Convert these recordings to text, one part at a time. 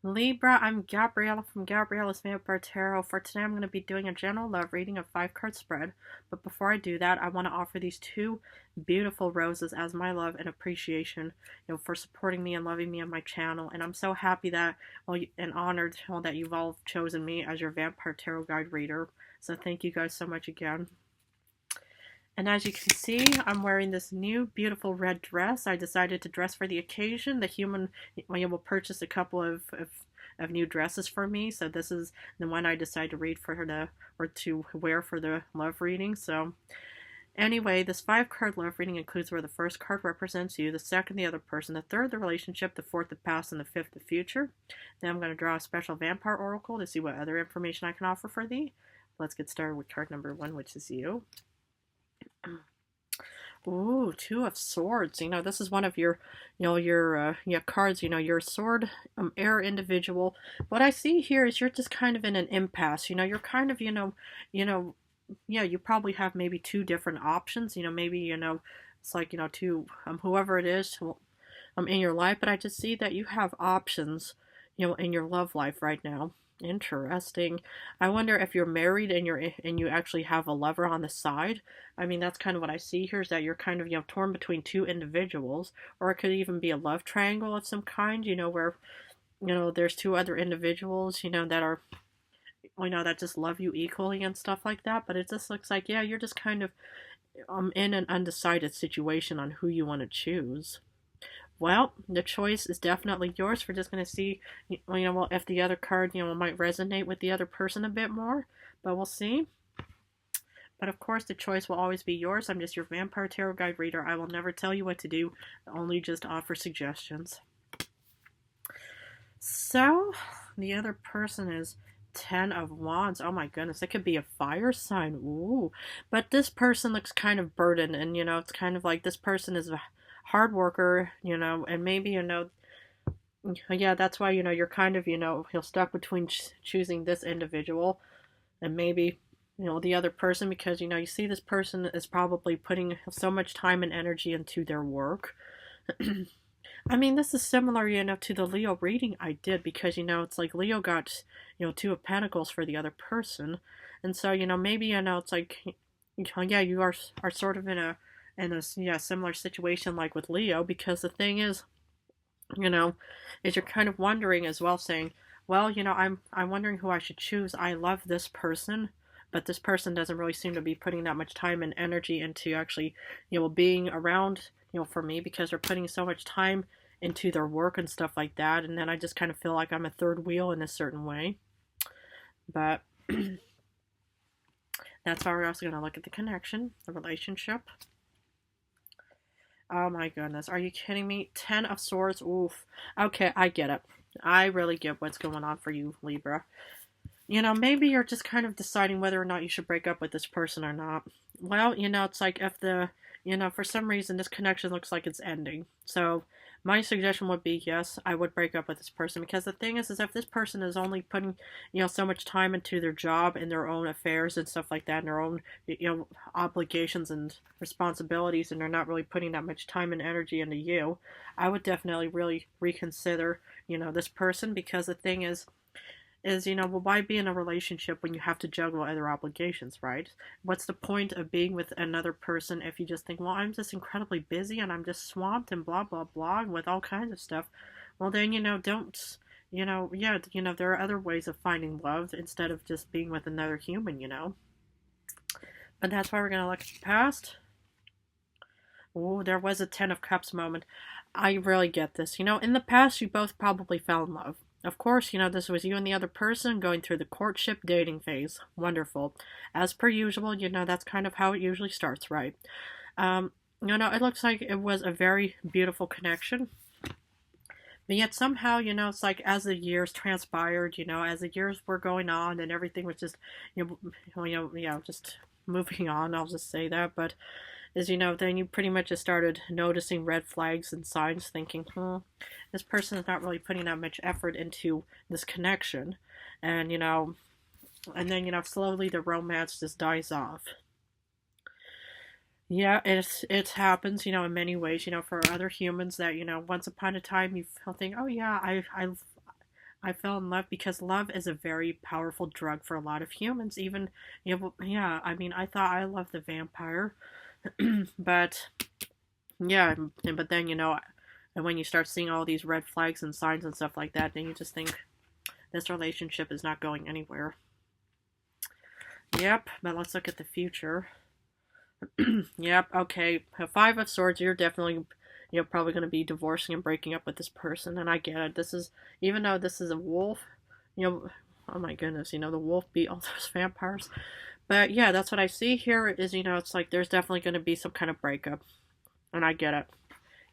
Libra, I'm Gabriella from Gabriella's Vampire Tarot. For today, I'm going to be doing a general love reading of 5 card spread. But before I do that, I want to offer these two beautiful roses as my love and appreciation, for supporting me and loving me on my channel. And I'm so happy that, and honored, that you've all chosen me as your Vampire Tarot guide reader. So thank you guys so much again. And as you can see, I'm wearing this new beautiful red dress. I decided to dress for the occasion. The human will purchase a couple of new dresses for me. So this is the one I decided to read for her to wear for the love reading. So anyway, this 5 card love reading includes where the first card represents you, the second the other person, the third the relationship, the fourth the past, and the fifth the future. Then I'm going to draw a special vampire oracle to see what other information I can offer for thee. Let's get started with card number 1, which is you. Ooh, 2 of Swords. This is one of your, your cards. You're a sword, air individual. What I see here is you're just kind of in an impasse. You're kind of, yeah, you probably have maybe 2 different options. Maybe, it's like, to whoever it is, in your life. But I just see that you have options, in your love life right now. Interesting. I wonder if you're married and you actually have a lover on the side. I mean, that's kind of what I see here, is that you're kind of, torn between 2 individuals, or it could even be a love triangle of some kind, where, there's 2 other individuals, that are, that just love you equally and stuff like that. But it just looks like, yeah, you're just kind of in an undecided situation on who you want to choose. Well, the choice is definitely yours. We're just going to see, well, if the other card, might resonate with the other person a bit more. But we'll see. But of course, the choice will always be yours. I'm just your Vampire Tarot Guide reader. I will never tell you what to do, only just offer suggestions. So, the other person is 10 of Wands. Oh my goodness, it could be a fire sign. Ooh. But this person looks kind of burdened, and, it's kind of like this person is a hard worker, and maybe, yeah, that's why, you're kind of, you're stuck between choosing this individual and maybe, the other person, because, you see this person is probably putting so much time and energy into their work. I mean, this is similar, to the Leo reading I did, because, it's like Leo got, 2 of Pentacles for the other person. And so, maybe, it's like, yeah, you are sort of in a similar situation like with Leo, because the thing is, is you're kind of wondering as well, saying, well, I'm wondering who I should choose. I love this person, but this person doesn't really seem to be putting that much time and energy into actually, being around, for me, because they're putting so much time into their work and stuff like that. And then I just kind of feel like I'm a third wheel in a certain way. But that's why we're also going to look at the connection, the relationship. Oh my goodness, are you kidding me? 10 of Swords, oof. Okay, I get it. I really get what's going on for you, Libra. Maybe you're just kind of deciding whether or not you should break up with this person or not. Well, it's like if for some reason this connection looks like it's ending. So my suggestion would be, yes, I would break up with this person, because the thing is if this person is only putting, so much time into their job and their own affairs and stuff like that, and their own, obligations and responsibilities, and they're not really putting that much time and energy into you, I would definitely really reconsider, this person, because the thing is, well, why be in a relationship when you have to juggle other obligations, right? What's the point of being with another person if you just think, well, I'm just incredibly busy and I'm just swamped and blah, blah, blah, and with all kinds of stuff? Well, then, don't, yeah, there are other ways of finding love instead of just being with another human, But that's why we're going to look at the past. Oh, there was a 10 of Cups moment. I really get this. In the past, you both probably fell in love. Of course, this was you and the other person going through the courtship dating phase. Wonderful. As per usual, that's kind of how it usually starts, right? It looks like it was a very beautiful connection. But yet somehow, it's like as the years transpired, as the years were going on and everything was just, just moving on, I'll just say that. But then you pretty much just started noticing red flags and signs, thinking, this person is not really putting that much effort into this connection. And, and then, slowly the romance just dies off. Yeah, it happens, in many ways, for other humans that, once upon a time you think, oh yeah, I fell in love because love is a very powerful drug for a lot of humans. Even, yeah, I mean, I thought I loved the vampire, but yeah, but then, and when you start seeing all these red flags and signs and stuff like that, then you just think this relationship is not going anywhere. Yep, but let's look at the future. Yep, okay. Five of Swords, you're definitely, probably going to be divorcing and breaking up with this person, and I get it. This is, even though this is a wolf, oh my goodness, the wolf beat all those vampires. But yeah, that's what I see here is, it's like there's definitely going to be some kind of breakup, and I get it.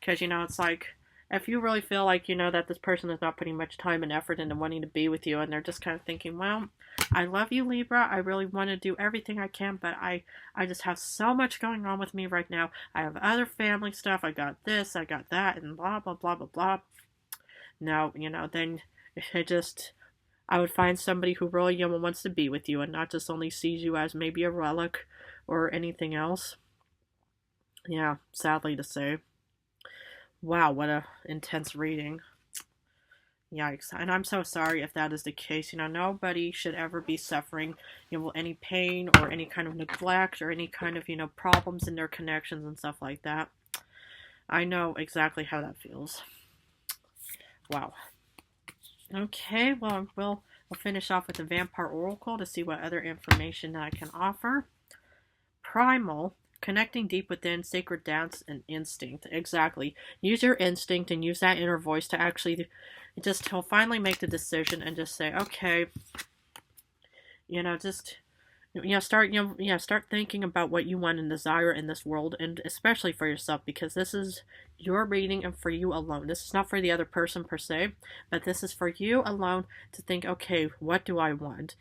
Because, it's like, if you really feel like, that this person is not putting much time and effort into wanting to be with you, and they're just kind of thinking, well, I love you, Libra. I really want to do everything I can, but I just have so much going on with me right now. I have other family stuff. I got this, I got that, and blah, blah, blah, blah, blah. No, then it just, I would find somebody who really, wants to be with you and not just only sees you as maybe a relic or anything else. Yeah, sadly to say. Wow, what a intense reading. Yikes. And I'm so sorry if that is the case. Nobody should ever be suffering, any pain or any kind of neglect or any kind of, problems in their connections and stuff like that. I know exactly how that feels. Wow. Okay, well, we'll finish off with the Vampire Oracle to see what other information that I can offer. Primal. Connecting deep within, sacred dance, and instinct. Exactly. Use your instinct and use that inner voice to actually just to finally make the decision and just say, okay, just start thinking about what you want and desire in this world, and especially for yourself, because this is your reading and for you alone. This is not for the other person per se, but this is for you alone to think, okay, what do I want?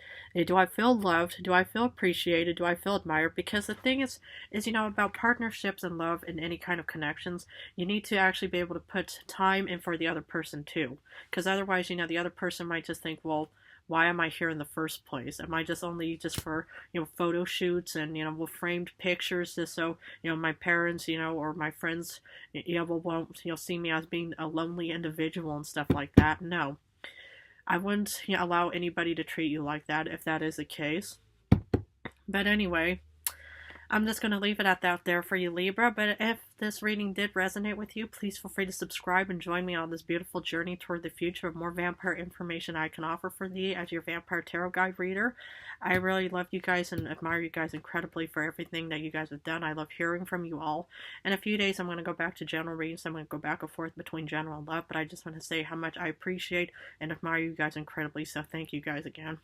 Do I feel loved? Do I feel appreciated? Do I feel admired? Because the thing is about partnerships and love and any kind of connections, you need to actually be able to put time in for the other person too. Because otherwise, the other person might just think, well, why am I here in the first place? Am I just only just for, photo shoots and, framed pictures just so, my parents, or my friends, won't, see me as being a lonely individual and stuff like that? No. I wouldn't allow anybody to treat you like that if that is the case. But anyway, I'm just going to leave it at that there for you, Libra. But if this reading did resonate with you, please feel free to subscribe and join me on this beautiful journey toward the future of more vampire information I can offer for thee as your Vampire Tarot Guide reader. I really love you guys and admire you guys incredibly for everything that you guys have done. I love hearing from you all. In a few days, I'm going to go back to general readings. I'm going to go back and forth between general and love, but I just want to say how much I appreciate and admire you guys incredibly. So thank you guys again.